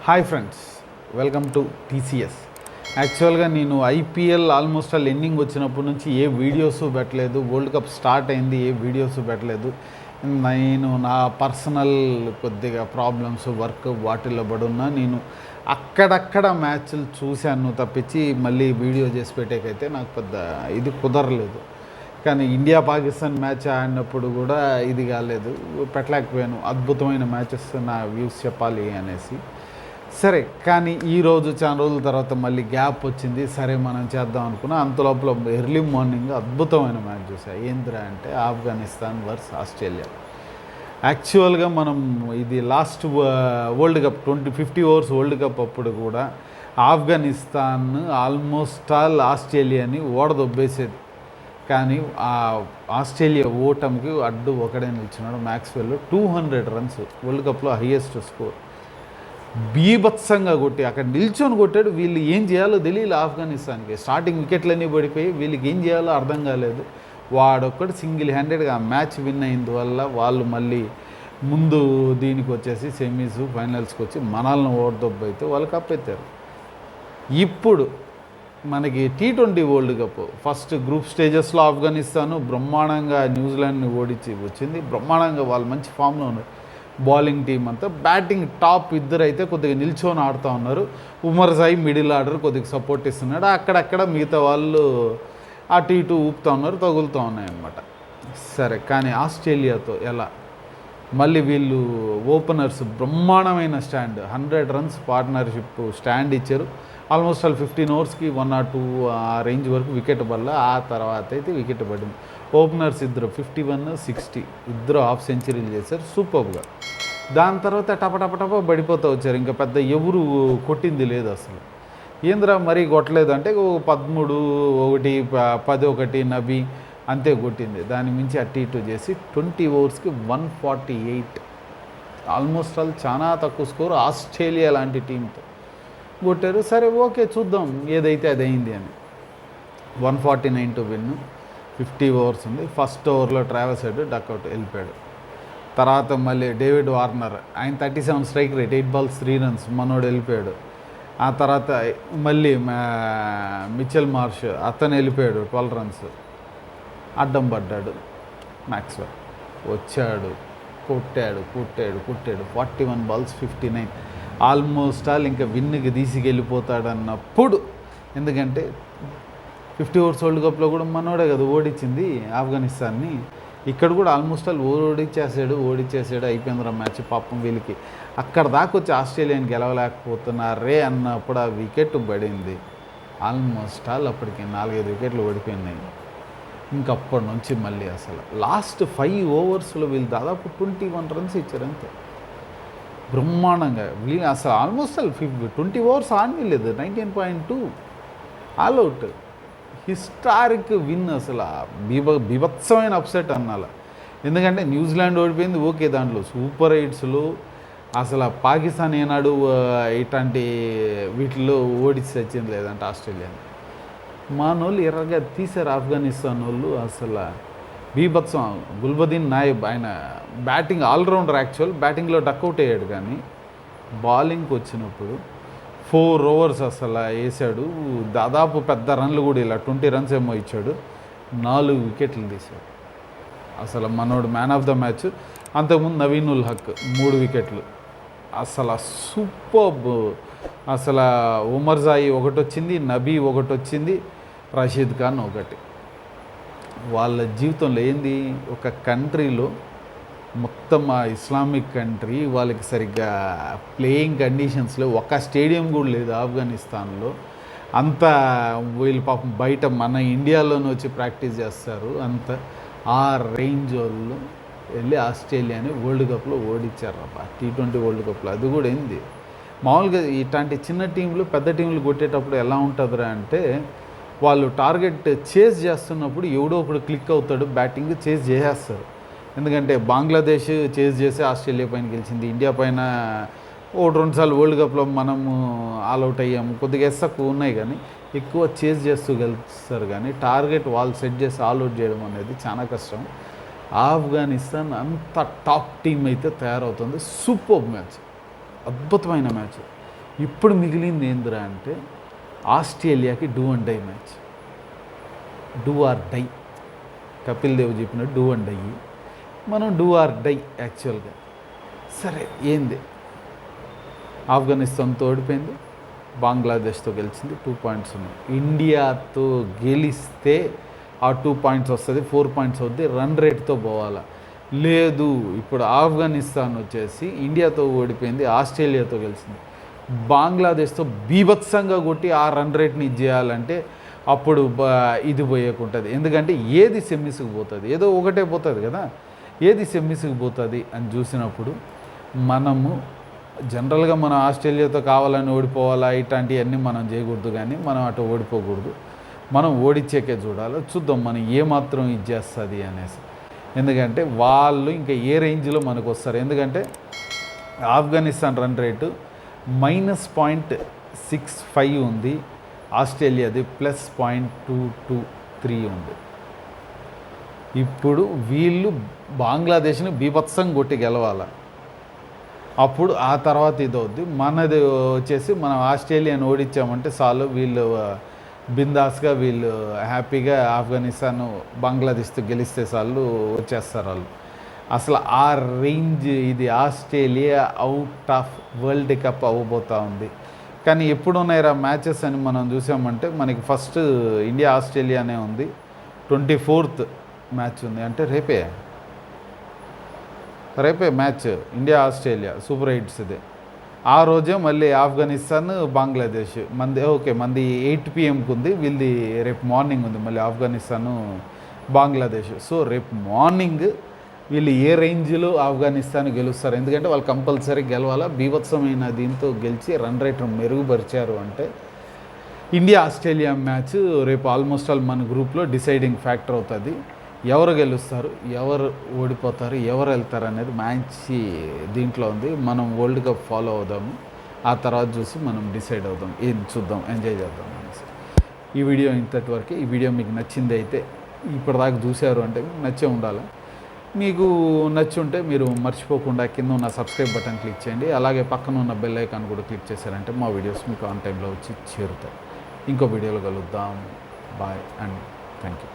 Hi friends, welcome to TCS. యాక్చువల్గా నేను IPL almost all ending వచ్చినప్పటి నుంచి ఏ వీడియోస్ పెట్టలేదు. వరల్డ్ కప్ స్టార్ట్ అయింది, ఏ వీడియోస్ పెట్టలేదు. నేను నా పర్సనల్ కొద్దిగా ప్రాబ్లమ్స్, వర్క్ వాటిల్లో పడున్నా నేను అక్కడక్కడ మ్యాచ్లు చూశాను తప్పించి మళ్ళీ వీడియో చేసి పెట్టేకైతే నాకు పెద్ద ఇది కుదరలేదు. కానీ ఇండియా పాకిస్తాన్ మ్యాచ్ ఆడినప్పుడు కూడా ఇది కాలేదు, పెట్టలేకపోయాను. అద్భుతమైన మ్యాచెస్ నా వ్యూస్ చెప్పాలి అనేసి. సరే, కానీ ఈరోజు చాలా రోజుల తర్వాత మళ్ళీ గ్యాప్ వచ్చింది. సరే మనం చేద్దాం అనుకున్నా. అంతలోపల ఎర్లీ మార్నింగ్ అద్భుతమైన మ్యాచ్ చూసా. ఏంద్రా అంటే ఆఫ్ఘనిస్తాన్ వర్సెస్ ఆస్ట్రేలియా. యాక్చువల్గా మనం ఇది last world cup 50 overs world cup అప్పుడు కూడా ఆఫ్ఘనిస్తాన్ ఆల్మోస్ట్ ఆల్ ఆస్ట్రేలియాని ఓడదొబ్బేసేది. కానీ ఆ ఆస్ట్రేలియా ఓటమికి అడ్డు ఒకడే నిలిచినాడు, మ్యాక్స్వెల్. 200 రన్స్ వరల్డ్ కప్లో హైయెస్ట్ స్కోర్. బీభత్సంగా కొట్టి అక్కడ నిల్చొని కొట్టాడు. వీళ్ళు ఏం చేయాలో తెలియదు ఆఫ్ఘనిస్తాన్కి. స్టార్టింగ్ వికెట్లన్నీ పడిపోయి వీళ్ళకి ఏం చేయాలో అర్థం కాలేదు. వాడొక్కడు సింగిల్ హ్యాండెడ్గా ఆ మ్యాచ్ విన్ అయినందువల్ల వాళ్ళు మళ్ళీ ముందు దీనికి వచ్చేసి సెమీస్ ఫైనల్స్కి వచ్చి మనల్ని ఓడదొబ్బైతే వాళ్ళు కప్ ఎత్తారు. ఇప్పుడు మనకి T20 world cup first group స్టేజెస్లో ఆఫ్ఘనిస్తాను బ్రహ్మాండంగా న్యూజిలాండ్ని ఓడించి వచ్చింది. బ్రహ్మాండంగా వాళ్ళు మంచి ఫామ్లో ఉన్నారు. బౌలింగ్ టీం అంతా, బ్యాటింగ్ టాప్ ఇద్దరు అయితే కొద్దిగా నిల్చొని ఆడుతూ ఉన్నారు. ఉమర్ జాయి మిడిల్ ఆర్డర్ కొద్దిగా సపోర్ట్ ఇస్తున్నాడు. అక్కడక్కడ మిగతా వాళ్ళు అటు ఇటు ఊపుతూ ఉన్నారు, తగులుతూ ఉన్నాయన్నమాట. సరే, కానీ ఆస్ట్రేలియాతో ఎలా? మళ్ళీ వీళ్ళు ఓపెనర్స్ బ్రహ్మాండమైన స్టాండ్, 100 రన్స్ పార్ట్నర్షిప్ స్టాండ్ ఇచ్చారు. ఆల్మోస్ట్ ఆల్ 15 ఓవర్స్కి 1 or 2 ఆ రేంజ్ వరకు వికెట్ పడల. ఆ తర్వాత అయితే వికెట్ పడింది. ఓపెనర్స్ ఇద్దరు 51, 60 ఇద్దరు హాఫ్ సెంచరీలు చేశారు సూపర్గా. దాని తర్వాత టప పడిపోతూ వచ్చారు. ఇంకా పెద్ద ఎవరు కొట్టింది లేదు అసలు. ఏంద్రా మరీ కొట్టలేదు అంటే 13, 1, 10 నబీ అంతే కొట్టింది. దాని మించి అటు ఇటు చేసి 20 ఓవర్స్కి 148 ఆల్మోస్ట్ ఆల్ చాలా తక్కువ స్కోర్ ఆస్ట్రేలియా లాంటి టీంతో కొట్టారు. సరే ఓకే, చూద్దాం ఏదైతే అది అయింది అని. 149 to విన్. 50 ఓవర్స్ ఉంది. ఫస్ట్ ఓవర్లో ట్రావెల్స్ హెడ్ డక్అవుట్ వెళ్ళిపోయాడు. తర్వాత మళ్ళీ డేవిడ్ వార్నర్, ఆయన 37 స్ట్రైక్ రేట్, 8 balls 3 runs, మనోడు వెళ్ళిపోయాడు. ఆ తర్వాత మళ్ళీ మిచెల్ మార్ష్, అతను వెళ్ళిపోయాడు, 12 runs. అడ్డం పడ్డాడు మ్యాక్స్వెల్. వచ్చాడు, కొట్టాడు 41 balls 59. ఆల్మోస్ట్ ఆల్ ఇంకా విన్నుకి తీసుకెళ్ళిపోతాడన్నప్పుడు, ఎందుకంటే 50 ఓవర్స్ వరల్డ్ కప్లో కూడా మనోడే కదా ఓడించింది ఆఫ్ఘనిస్తాన్ని. ఇక్కడ కూడా ఆల్మోస్ట్ ఆల్ ఓడిచ్చేసాడు. అయిపోయిందిరా మ్యాచ్. పాపం వీళ్ళకి అక్కడ దాకా వచ్చి ఆస్ట్రేలియాని గెలవలేకపోతున్నారే అన్నప్పుడు ఆ వికెట్ పడింది. ఆల్మోస్ట్ ఆల్ అప్పటికి 4-5 వికెట్లు ఓడిపోయినాయి. ఇంకప్పటి నుంచి మళ్ళీ అసలు లాస్ట్ 5 ఓవర్స్లో వీళ్ళు దాదాపు 21 runs ఇచ్చారు అంతే. బ్రహ్మాండంగా వీళ్ళు అసలు ఆల్మోస్ట్ ఆల్ 20 ఓవర్స్ ఆడలేదు. 19.2 ఆల్అవుట్. హిస్టారిక్ విన్ అసలు. బీభత్సమైన అప్సెట్ అన్నాల. ఎందుకంటే న్యూజిలాండ్ ఓడిపోయింది ఓకే, దాంట్లో సూపర్ హిట్స్లు. అసలు పాకిస్తాన్ ఏనాడు ఇట్లాంటి వీటిల్లో ఓడిచి వచ్చింది లేదంటే ఆస్ట్రేలియాని. మనోళ్ళు ఎర్రగా తీశారు ఆఫ్ఘనిస్తాన్ వాళ్ళు. అసలు బీభత్సం. గుల్బదీన్ నాయబ్, ఆయన బ్యాటింగ్ ఆల్రౌండర్. యాక్చువల్ బ్యాటింగ్లో డక్అవుట్ అయ్యాడు, కానీ బౌలింగ్కి వచ్చినప్పుడు 4 overs అసలు వేసాడు. దాదాపు పెద్ద రన్లు కూడా ఇలా 20 runs ఏమో ఇచ్చాడు. 4 వికెట్లు తీశాడు. అసలు మనోడు మ్యాన్ ఆఫ్ ద మ్యాచ్. అంతకుముందు నవీన్ ఉల్ హక్ 3 వికెట్లు. అసలు సూపర్బ్. అసలు ఉమర్ జాయి ఒకటి వచ్చింది, నబీ ఒకటి వచ్చింది, రషీద్ ఖాన్ ఒకటి. వాళ్ళ జీవితంలో ఏంది, ఒక కంట్రీలో మొత్తం ఆ ఇస్లామిక్ కంట్రీ, వాళ్ళకి సరిగ్గా ప్లేయింగ్ కండిషన్స్లో ఒక స్టేడియం కూడా లేదు ఆఫ్ఘనిస్తాన్లో. అంతా వీళ్ళు పాపం బయట మన ఇండియాలోనే వచ్చి ప్రాక్టీస్ చేస్తారు. అంత ఆ రేంజ్ వాళ్ళు వెళ్ళి ఆస్ట్రేలియాని వరల్డ్ కప్లో ఓడించారు. T20 వరల్డ్ కప్లో. అది కూడా ఏంది మామూలుగా ఇట్లాంటి చిన్న టీంలు పెద్ద టీంలు కొట్టేటప్పుడు ఎలా ఉంటుందిరా అంటే, వాళ్ళు టార్గెట్ చేజ్ చేస్తున్నప్పుడు ఎవడో ఒకడు క్లిక్ అవుతాడు, బ్యాటింగ్ చేజ్ చేసేస్తారు. ఎందుకంటే బంగ్లాదేశ్ చేజ్ చేసి ఆస్ట్రేలియా పైన గెలిచింది. ఇండియా పైన 1-2 సార్లు వరల్డ్ కప్లో మనము ఆల్అవుట్ అయ్యాము. కొద్దిగా తక్కువ ఉన్నాయి, కానీ ఎక్కువ చేజ్ చేస్తూ గెలుస్తారు. కానీ టార్గెట్ వాళ్ళు సెట్ చేసి ఆల్అవుట్ చేయడం అనేది చాలా కష్టం. ఆఫ్ఘనిస్తాన్ అంత టాప్ టీం అయితే తయారవుతుంది. సూపర్ మ్యాచ్, అద్భుతమైన మ్యాచ్. ఇప్పుడు మిగిలింది ఏందిరా అంటే ఆస్ట్రేలియాకి do and die match. Do or die, Kapil Dev చెప్పినట్టు డూ అండ్ డై, మనం డూ ఆర్ డై యాక్చువల్గా. సరే ఏంది, ఆఫ్ఘనిస్తాన్తో ఓడిపోయింది, బంగ్లాదేశ్తో గెలిచింది, 2 పాయింట్స్ ఉన్నాయి. ఇండియాతో గెలిస్తే ఆ 2 పాయింట్స్ వస్తుంది, 4 పాయింట్స్ అవుద్ది, రన్ రేట్తో పోవాలా. లేదు, ఇప్పుడు ఆఫ్ఘనిస్తాన్ వచ్చేసి ఇండియాతో ఓడిపోయింది, ఆస్ట్రేలియాతో గెలిచింది, బంగ్లాదేశ్తో బీభత్సంగా కొట్టి ఆ రన్ రేట్ని ఇది చేయాలంటే అప్పుడు ఇది పోయేకుంటుంది. ఎందుకంటే ఏది సెమీస్కి పోతుంది, ఏదో ఒకటే పోతుంది కదా, ఏది సెమీస్కి పోతుంది అని చూసినప్పుడు మనము జనరల్గా మనం ఆస్ట్రేలియాతో కావాలని ఓడిపోవాలా ఇట్లాంటివన్నీ మనం చేయకూడదు, కానీ మనం అటు ఓడిపోకూడదు, మనం ఓడిచ్చేకే చూడాలి. చూద్దాం మనం ఏమాత్రం ఇది చేస్తుంది అనేసి. ఎందుకంటే వాళ్ళు ఇంకా ఏ రేంజ్లో మనకు వస్తారు. ఎందుకంటే ఆఫ్ఘనిస్తాన్ రన్ రేటు -0.65 ఉంది, ఆస్ట్రేలియాది +0.223 ఉంది. ఇప్పుడు వీళ్ళు బంగ్లాదేశ్ని బీభత్సం కొట్టి గెలవాలి, అప్పుడు ఆ తర్వాత ఇది అవుద్ది. మనది వచ్చేసి మనం ఆస్ట్రేలియాని ఓడించామంటే చాలు, వీళ్ళు బిందాస్గా వీళ్ళు హ్యాపీగా ఆఫ్ఘనిస్తాన్ బంగ్లాదేశ్తో గెలిస్తే చాలు వచ్చేస్తారు వాళ్ళు. అసలు ఆ రేంజ్ ఇది Australia out of world cup అవ్వబోతూ ఉంది. కానీ ఎప్పుడు ఉన్నాయిరా మ్యాచెస్ అని మనం చూసామంటే మనకి ఫస్ట్ ఇండియా ఆస్ట్రేలియానే ఉంది, 24th మ్యాచ్ ఉంది, అంటే రేపే మ్యాచ్ ఇండియా ఆస్ట్రేలియా సూపర్ 8 ఇదే. ఆ రోజే మళ్ళీ ఆఫ్ఘనిస్తాన్ బంగ్లాదేశ్ మంది 8 PM ఉంది, వీళ్ళది రేపు మార్నింగ్ ఉంది మళ్ళీ ఆఫ్ఘనిస్తాను బంగ్లాదేశ్. సో రేపు మార్నింగ్ వీళ్ళు ఏ రేంజ్లో ఆఫ్ఘనిస్తాన్ గెలుస్తారు, ఎందుకంటే వాళ్ళు కంపల్సరీ గెలవాలా. బీభత్సమైన దీంతో గెలిచి రన్ రేట్ మెరుగుపరిచారు అంటే ఇండియా ఆస్ట్రేలియా మ్యాచ్ రేపు ఆల్మోస్ట్ ఆల్ మన గ్రూప్లో డిసైడింగ్ ఫ్యాక్టర్ అవుతుంది. ఎవరు గెలుస్తారు, ఎవరు ఓడిపోతారు, ఎవరు వెళ్తారు అనేది మంచి దీంట్లో ఉంది. మనం వరల్డ్ కప్ ఫాలో అవుదాము, ఆ తర్వాత చూసి మనం డిసైడ్ అవుదాం, ఏం చూద్దాం, ఎంజాయ్ చేద్దాం అనేసి. ఈ వీడియో ఇంతటి వరకు. ఈ వీడియో మీకు నచ్చింది అయితే ఇప్పటిదాకా చూశారు అంటే నచ్చే ఉండాలి. మీకు నచ్చి ఉంటే మీరు మర్చిపోకుండా కింద ఉన్న సబ్స్క్రైబ్ బటన్ క్లిక్ చేయండి, అలాగే పక్కన ఉన్న బెల్ ఐకాన్ కూడా క్లిక్ చేశారంటే మా వీడియోస్ మీకు ఆన్ టైంలో వచ్చి చేరుతాయి. ఇంకో వీడియోలో కలుద్దాం. Bye and thank you.